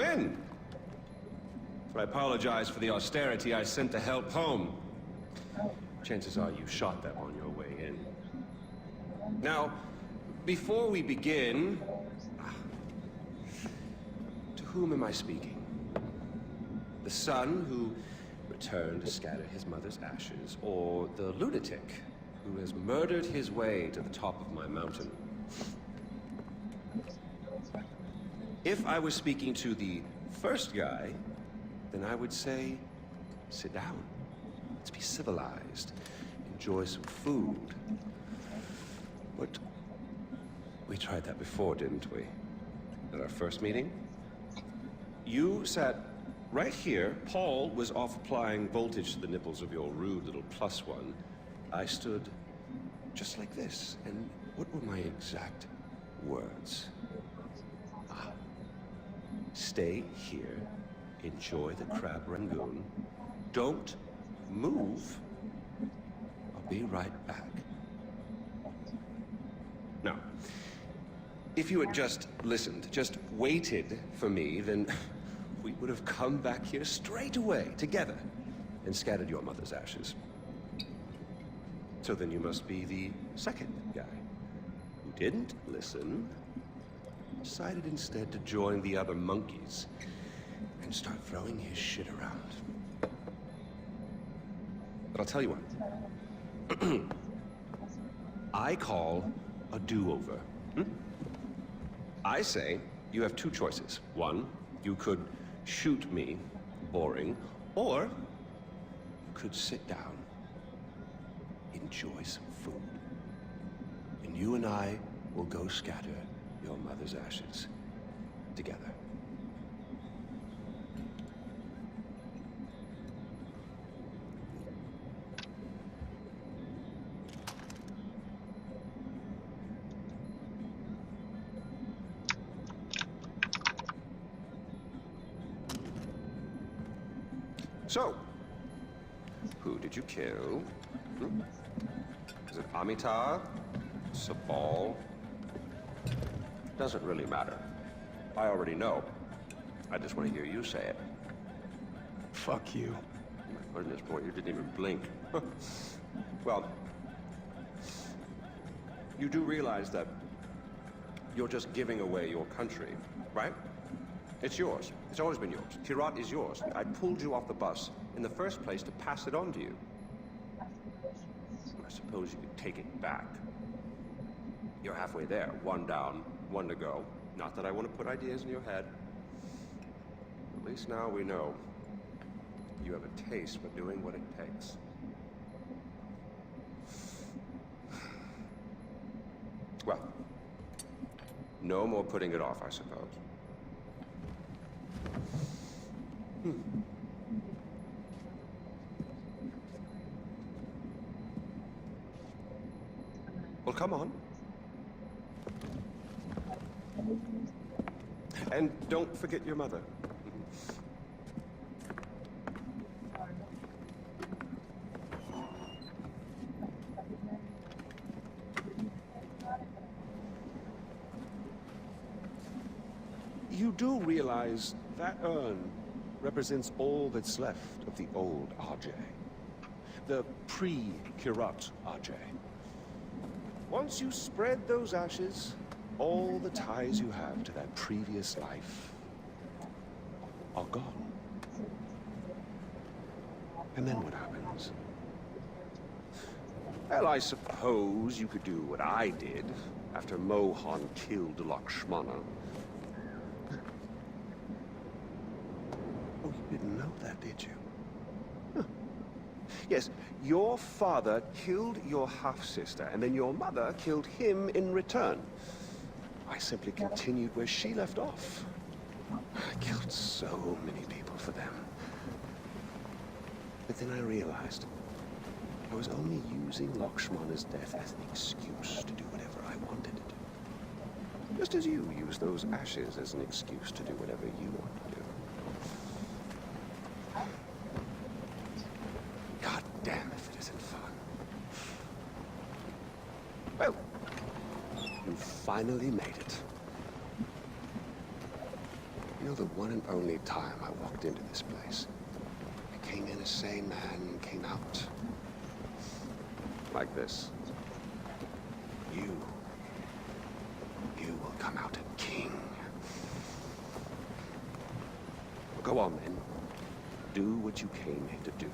Come in. I apologize for the austerity I sent to help home. Chances are you shot them on your way in. Now, before we begin, to whom am I speaking? The son who returned to scatter his mother's ashes, or the lunatic who has murdered his way to the top of my mountain? If I was speaking to the first guy, then I would say, sit down. Let's be civilized. Enjoy some food. But we tried that before, didn't we? At our first meeting? You sat right here. Paul was off applying voltage to the nipples of your rude little plus one. I stood just like this. And what were my exact words? Stay here. Enjoy the crab rangoon. Don't move. I'll be right back. Now, if you had just listened, just waited for me, then we would have come back here straight away, together, and scattered your mother's ashes. So then you must be the second guy, who didn't listen, decided instead to join the other monkeys and start throwing his shit around. But I'll tell you what. I call a do-over. I say you have two choices. One, you could shoot me, boring, or you could sit down, enjoy some food, and you and I will go scatter your mother's ashes together. So, who did you kill? Is it Amitar? Sabal? Doesn't really matter. I already know. I just want to hear you say it. Fuck you. My goodness, boy, you didn't even blink. Well, you do realize that you're just giving away your country, right? It's yours. It's always been yours. Kyrat is yours. I pulled you off the bus in the first place to pass it on to you. I suppose you could take it back. You're halfway there. One down, one to go. Not that I want to put ideas in your head. At least now we know you have a taste for doing what it takes. Well, no more putting it off, I suppose. Well, come on. And don't forget your mother. You do realize that urn represents all that's left of the old RJ. The pre-Kyrat RJ. Once you spread those ashes, all the ties you have to that previous life are gone. And then what happens? Well, I suppose you could do what I did after Mohan killed Lakshmana. Oh, you didn't know that, did you? Huh. Yes, your father killed your half-sister, and then your mother killed him in return. I simply continued where she left off. I killed so many people for them. But then I realized I was only using Lakshmana's death as an excuse to do whatever I wanted to do. Just as you use those ashes as an excuse to do whatever you want to do. God damn if it isn't fun. Well, you finally made it. You know the one and only time I walked into this place, I came in a sane man and came out like this. You will come out a king. Well, go on, then. Do what you came here to do.